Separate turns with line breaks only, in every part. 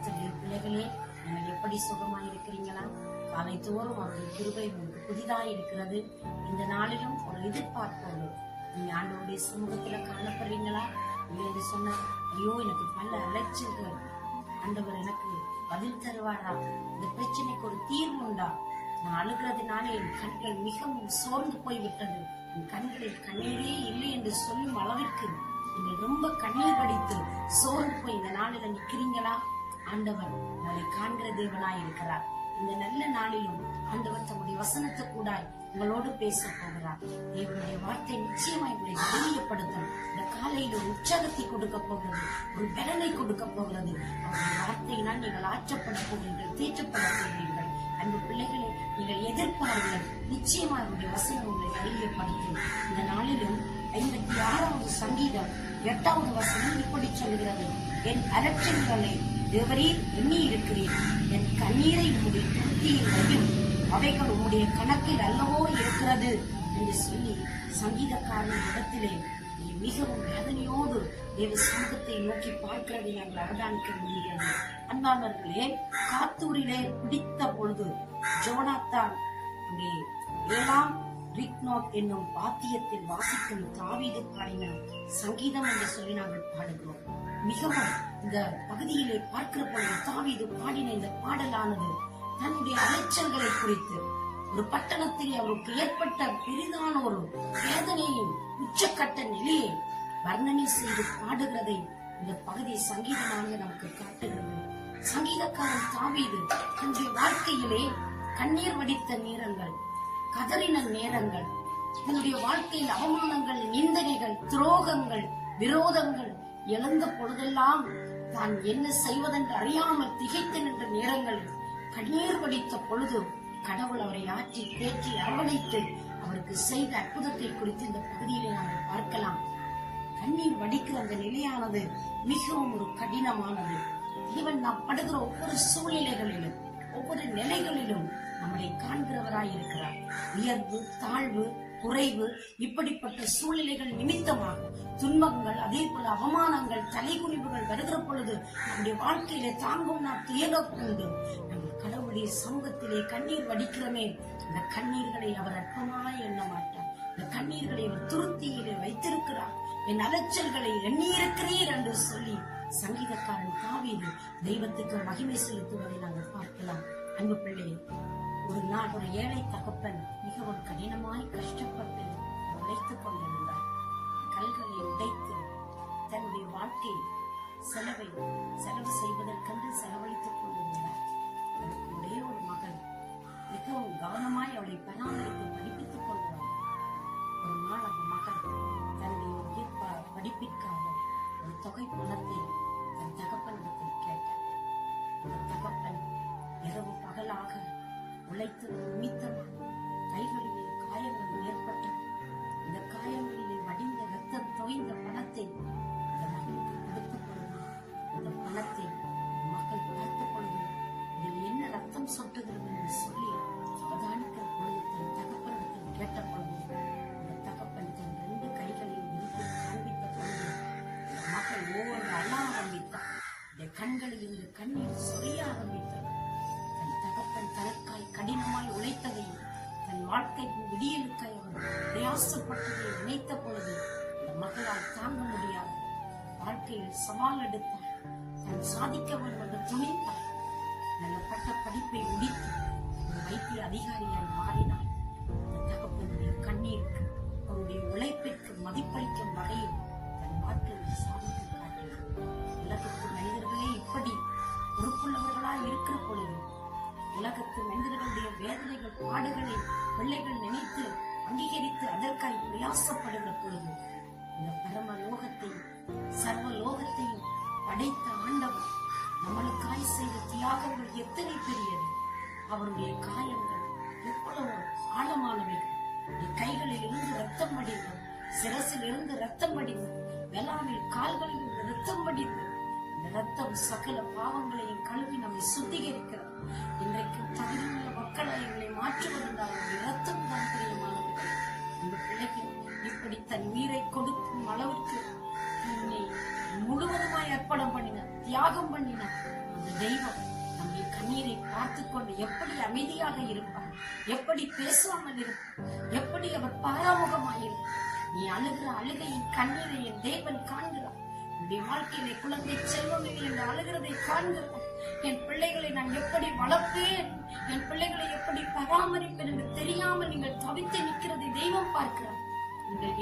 கர்த்தருடைய பிள்ளைகளே, நீங்கள் எப்படி சுகமாய் இருக்கிறீங்களா? காலை தோறும் அவருடைய கிருபை உங்களுக்கு புதிதாய் இருக்கிறது. இந்த நாளிலும் ஒரு எதிர்பார்ப்போடு நீங்க ஆண்டவருடைய சமூகத்துல காணப்படுறீங்களா? இல்லை சொன்ன, ஐயோ எனக்கு பல அலைச்சல்கள், ஆண்டவர் எனக்கு பதில் தருவாரா? இந்த பிரச்சனைக்கு ஒரு தீர்வு உண்டா? நான் அழுகிறதுனால என் கண்கள் மிகவும் சோர்ந்து போய்விட்டது, என் கண்களில் கண்ணீரே இல்லை என்று சொல்லும் அளவிற்கு நீங்கள் ரொம்ப கண்ணீர் வடித்து சோர்ந்து போய் இந்த நாளில நிக்கிறீங்களா? ஆண்டவர் உங்களை காண்கிற தேவனாய் இருக்கிறார். இந்த நல்ல நாளிலும் ஆண்டவர் தம்முடைய வசனத்தை கூட உங்களோடு பேச போகிறார். தேவனுடைய வார்த்தை நிச்சயமாய் உங்களை தைரியப்படுத்தும். இந்த காலையில் ஒரு உற்சாகத்தை கொடுக்க போகிறது, ஒரு பலனை கொடுக்க போகிறது. அவருடைய வார்த்தையினால் நீங்கள் ஆற்றப்பட போகிறீர்கள், தேற்றப்பட போகிறீர்கள். அன்பு பிள்ளைகளை, நீங்கள் எதிர்பாருங்கள், நிச்சயமா அவருடைய வசனம் உங்களை தைரியப்படுத்தும். இந்த நாளிலும் 56வது சங்கீதம் 8வது வசனம் இப்படி சொல்கிறது, என் அலட்சியங்களை தேவரீர் எண்ணி இருக்கிறீர், என் கண்ணீரை உம்முடைய துருத்தியில் வையும், அவைகள் உம்முடைய கணக்கில் அல்லவோ இருக்கிறது என்று சொல்லி சங்கீதக்காரன் இடத்திலே மிகவும் வேதனையோடு தேவ சமூகத்தை நோக்கி பார்க்கிறதை நாங்கள் அவதானிக்க முடிகிறது. அன்பானவர்களே, காத்தூரிலே பிடித்த பொழுது ஜோனாத்தான் 7ஆம் ரிக்னோட் என்னும் பாத்தியத்தில் வாசிக்கும் தாவீது பாடின சங்கீதம் என்று சொல்லி நாங்கள் பாடுகிறோம். மிகவும் இந்த பகுதியிலே பார்க்கிற பொழுது தாவீது பாடின இந்த பாடலானது தன்னுடைய அலைச்சல்களை குறித்து, ஒரு பட்டணத்தில் அவருக்கு ஏற்பட்ட பெரிதான ஒரு வேதனையின் உச்சக்கட்ட நிலையை வர்ணனை செய்து பாடுகிறதை இந்த பகுதி சங்கீதமாக நமக்கு காட்டுகிறது. சங்கீதக்காரன் தாவீது தன்னுடைய வாழ்க்கையிலே கண்ணீர் வடித்த நேரங்கள், கதறின நேரங்கள், தன்னுடைய வாழ்க்கையில் அவமானங்கள், நிந்தனைகள், துரோகங்கள், விரோதங்கள் எழுந்த பொழுதெல்லாம் தான் என்ன செய்வதென்று அறியாமல் திகைத்து நின்ற நேரங்களில் கண்ணீர் வடித்த பொழுது கடவுள் அவரை ஆற்றி தேற்றி அரவணைத்து அவருக்கு செய்த அற்புதத்தை குறித்து இந்த பகுதியிலே நாங்கள் பார்க்கலாம். கண்ணீர் வடிக்கிற அந்த நிலையானது மிகவும் ஒரு கடினமானது. இவன் நாம் படுகிற ஒவ்வொரு சூழ்நிலைகளிலும், ஒவ்வொரு நிலைகளிலும் நம்மளை காண்கிறவராய் இருக்கிறார். உயர்வு, தாழ்வு, குறைவு, இப்படிப்பட்ட சூழ்நிலைகள் நிமித்தமாக துன்பங்கள், அதே போல அவமானங்கள், தலைகுனிவுகள் வருகிற பொழுது நம்முடைய வாழ்க்கையில தாங்கும் நாம் துயரக்கூண்டு நம்ம கடவுளுடைய சமூகத்திலே கண்ணீர் வடிக்கிறோமே, இந்த கண்ணீர்களை அவர் அற்பமாய் எண்ண மாட்டார். இந்த கண்ணீர்களை அவர் துருத்தியிலே வைத்திருக்கிறார். என் அலைச்சல்களை எண்ணியிருக்கிறீர் என்று சொல்லி சங்கீதக்காரன் தாவீது தெய்வத்துக்கு மகிமை செலுத்துவதை நாங்கள் பார்க்கலாம். அன்பு பிள்ளையே, ஒரு நாள் ஒரு ஏழை தகப்பன் மிகவும் கடினமாய் கஷ்டப்பட்டு உழைத்துக் கொண்டிருந்தார். கல்களை உடைத்து தன்னுடைய வாழ்க்கை செலவு செய்வதற்கென்று செலவழித்துக் கொண்டிருந்தார். ஒரே ஒரு மகள் மிகவும் கவனமாய் அவளை பராமரித்து படிப்பித்துக் கொண்டு வந்தார். ஒரு நாள் அந்த மகள் தன்னுடைய படிப்பிற்காக ஒரு தொகை பணத்தை தன் தகப்பனிடத்தில் கேட்டார். அந்த தகப்பன் இரவு பகலாக உழைத்து நிமித்தமாக கைகளிலே காயங்கள் ஏற்பட்டது. இந்த காயங்களிலே வடிந்த ரத்தம் தோய்ந்த பணத்தை இந்த மகளுக்கு கொடுத்த பொழுது, இந்த பணத்தை மக்கள் பார்த்த பொழுது இதில் என்ன ரத்தம் சொட்டுகிறது என்று சொல்லி அவதானிக்கிற பொழுது தன் தகப்பனிடத்தில் கேட்ட பொழுது இந்த தகப்பன் தன் 2 கைகளையும் விரித்து காண்பித்த பொழுது இந்த மகள் ஒவ்வொரு அழ ஆரம்பித்தார். இந்த கண்களில் இருந்து கண்ணீர் சொரிய ஆரம்பித்தது. தகப்பன் தனக்காய் கடினமாய் உழைத்ததையும் தன் வாழ்க்கைக்கு விடியலுக்காய் அவர் பிரயாசப்பட்டதை நினைத்த பொழுது இந்த மகளால் தாங்க முடியாது. வாழ்க்கையில் சவால் எடுத்தார், தான் சாதிக்க வேண்டும் துணிந்தார். நல்ல பட்ட படிப்பை முடித்து ஒரு வைத்திய அதிகாரியால் மாறினார். இந்த தகப்பனுடைய கண்ணீருக்கு, அவருடைய உழைப்பிற்கு மதிப்பளிக்கும் வகையில் தன் வாழ்க்கையில் சாதித்து காட்டினார். உலகத்து மனிதர்களே இப்படி பொறுப்புள்ளவர்களாய் இருக்கிற பொழுது உலகத்து மனிதர்களுடைய வேதனைகள், பாடுகளை பிள்ளைகள் நினைத்து அங்கீகரித்து அதற்காய் பிரயாசப்படுகிற பொழுது இந்த பரம லோகத்தையும் சர்வ லோகத்தையும் படைத்த ஆண்டவர் நம்மளுக்காய் செய்த தியாகங்கள் எத்தனை பெரியது! அவருடைய காயங்கள் எவ்வளவு ஆழமானவைகள்! கைகளில் இருந்து ரத்தம் வடிந்தது, சிரசில் இருந்து ரத்தம் வடிந்தது, வெளாவில் கால்களில் இருந்து ரத்தம் வடிந்தது. இந்த ரத்தம் சகல பாவங்களையும் கழுவி நம்மை சுத்திகரிக்கிறது. இன்றைக்கு தகுதியுள்ள மக்களை எங்களை மாற்றுவதென்றால் ரத்தம் தான் பிரியமானவர்கள். இந்த பிள்ளைகள் இப்படி தன் உயிரை கொடுக்கும் அளவிற்கு தன்னை முழுவதுமாய் அர்ப்பணம் பண்ணினார், தியாகம் பண்ணினார். அந்த தெய்வம் நம்முடைய கண்ணீரை பார்த்து கொண்டு எப்படி அமைதியாக இருப்பார், எப்படி பேசாமல் இருப்பார், எப்படி அவர் பாராமுகமாயிருப்பார். நீ அழுகிற அழுகையின் கண்ணீரை என் தேவன் காண்கிறார். என்னுடைய வாழ்க்கையிலே குழந்தை செல்வமே என்று அழுகிறதை காண்கிறார். என் பிள்ளைகளை நான் எப்படி வளர்ப்பேன், என் பிள்ளைகளை எப்படி பராமரிப்பேன் என்று தெரியாமல் நீங்கள் தவித்து நிற்கிறதை தெய்வம் பார்க்கிறார். நீங்கள்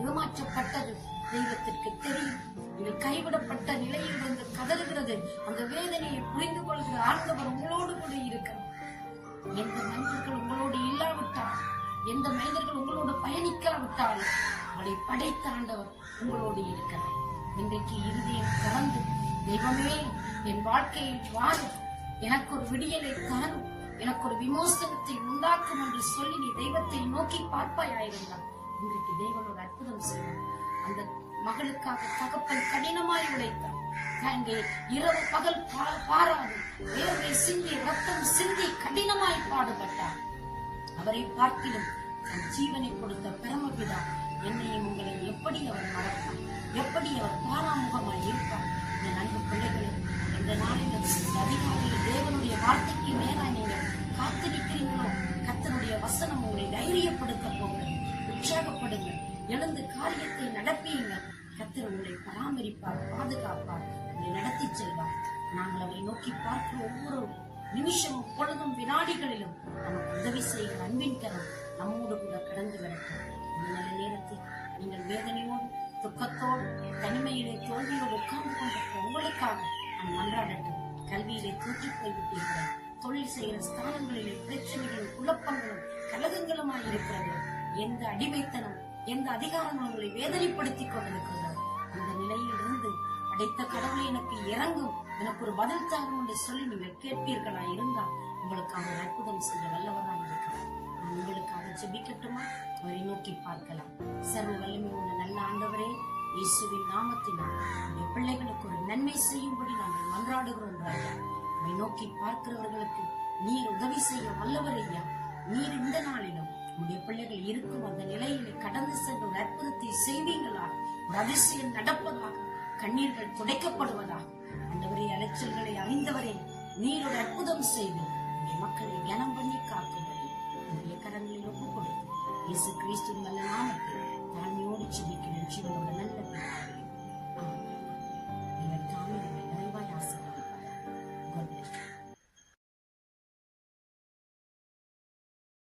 ஏமாற்றப்பட்டது தெய்வத்திற்கு தெரியும். நீங்கள் கைவிடப்பட்ட நிலையில் வந்து கதறுகிறது அந்த வேதனையை புரிந்து கொள்கிற ஆண்டவர் உங்களோடு கூட இருக்கிறார். எந்த மனிதர்கள் உங்களோடு இல்லாவிட்டால், எந்த மனிதர்கள் உங்களோடு பயணிக்காவிட்டால், அவளை படைத்த ஆண்டவர் உங்களோடு இருக்கிறார். இன்றைக்கு இருதயம் கலந்து, தெய்வமே என் வாழ்க்கையில் வாழும், எனக்கு ஒரு விடியலை தாரும், எனக்கு ஒரு விமோசனத்தை உண்டாக்கும் என்று சொல்லி நீ தெய்வத்தை நோக்கி பார்ப்பாயிருந்தால் இன்றைக்கு தேவன் ஒரு அற்புதம் செய்வார். அந்த மகளுக்காக தகப்பன் கடினமாய் உழைத்தார். இரவு பகல் பாராது வேர்வை சிந்தி ரத்தம் சிந்தி கடினமாய் பாடுபட்டார். அவரை பார்க்கிலும் தன் ஜீவனை கொடுத்த பரமபிதா என்னையும் உங்களை எப்படி அவர் மறப்பார், எப்படி அவர் பாராமுகமாய் இருப்பார். இந்த நண்பு பிள்ளைகளை இந்த நாளில் அதிகாலையில் தேவனுடைய வார்த்தைக்கு நேராக நீங்கள் காத்திருக்கிறீங்களோ, கர்த்தருடைய வசனம் உங்களை தைரியப்படுத்த போகிறது. உற்சாகப்படுங்கள், எழுந்து காரியத்தை நடப்பியுங்கள். கர்த்தர் உங்களை பராமரிப்பார், பாதுகாப்பார், உங்களை நடத்தி செல்வார். நாங்கள் அவரை நோக்கி பார்க்கிற ஒவ்வொரு நிமிஷமும் பொழுதும் வினாடிகளிலும் நமக்கு உதவி செய்கிற அன்பின் கரம் நம்மோடு கூட கடந்து வரட்டும். இந்த நல்ல நேரத்தில் நீங்கள் வேதனையோடு துக்கத்தோடு தனிமையிலே தோல்வியோடு உட்கார்ந்து கொண்டிருக்கிற உங்களுக்காக நான் மன்றாடட்டும். கல்வியிலே தூக்கி போய்விட்டீர்கள், தொழில் செய்கிற ஸ்தானங்களிலே பிரச்சனைகளும் குழப்பங்களும் கலகங்களுமாய் இருக்கிறது. எந்த அடிமைத்தனம், எந்த அதிகாரங்கள் உங்களை வேதனைப்படுத்திக் கொண்டிருக்கிறது, அந்த நிலையில் இருந்து அடைத்த கடவுளை எனக்கு இறங்கும், எனக்கு ஒரு பதில் தாரும் என்று சொல்லி நீங்கள் கேட்பீர்களா இருந்தால் உங்களுக்காக அற்புதம் செய்ய வல்லவராக இருக்கிறார். நான் உங்களுக்காக ஜெபிக்கட்டுமா? அவரை நோக்கி பார்க்கலாம். சர்வ வல்லமை உள்ள நல்ல ஆண்டவரே, இயேசுவின் நாமத்தினால் உடைய பிள்ளைகளுக்கு ஒரு நன்மை செய்யும்படி நாங்கள் மன்றாடுகிறோம் ராஜா. அவரை நோக்கி பார்க்கிறவர்களுக்கு நீர் உதவி செய்ய வல்லவர் ஐயா. நீர் இந்த நாளிலும் உடைய பிள்ளைகள் இருக்கும் அந்த நிலையிலே கடந்து சென்ற ஒரு அற்புதத்தை செய்வீங்களா? ஒரு அதிசயம் நடப்பதாக, கண்ணீர்கள் துடைக்கப்படுவதாக. ஆண்டவரே, அலைச்சல்களை அறிந்தவரே, நீர் ஒரு அற்புதம் செய்து உடைய மக்களை கனம் பண்ணி காக்கும்படி உடைய கரங்களில் ஒப்புக் கொடுத்து இயேசு கிறிஸ்துவின் நல்ல நாமத்தில் தாழ்மையோடு ஜெபிக்கிறேன். ஜீவனோட நல்ல பிதாவே.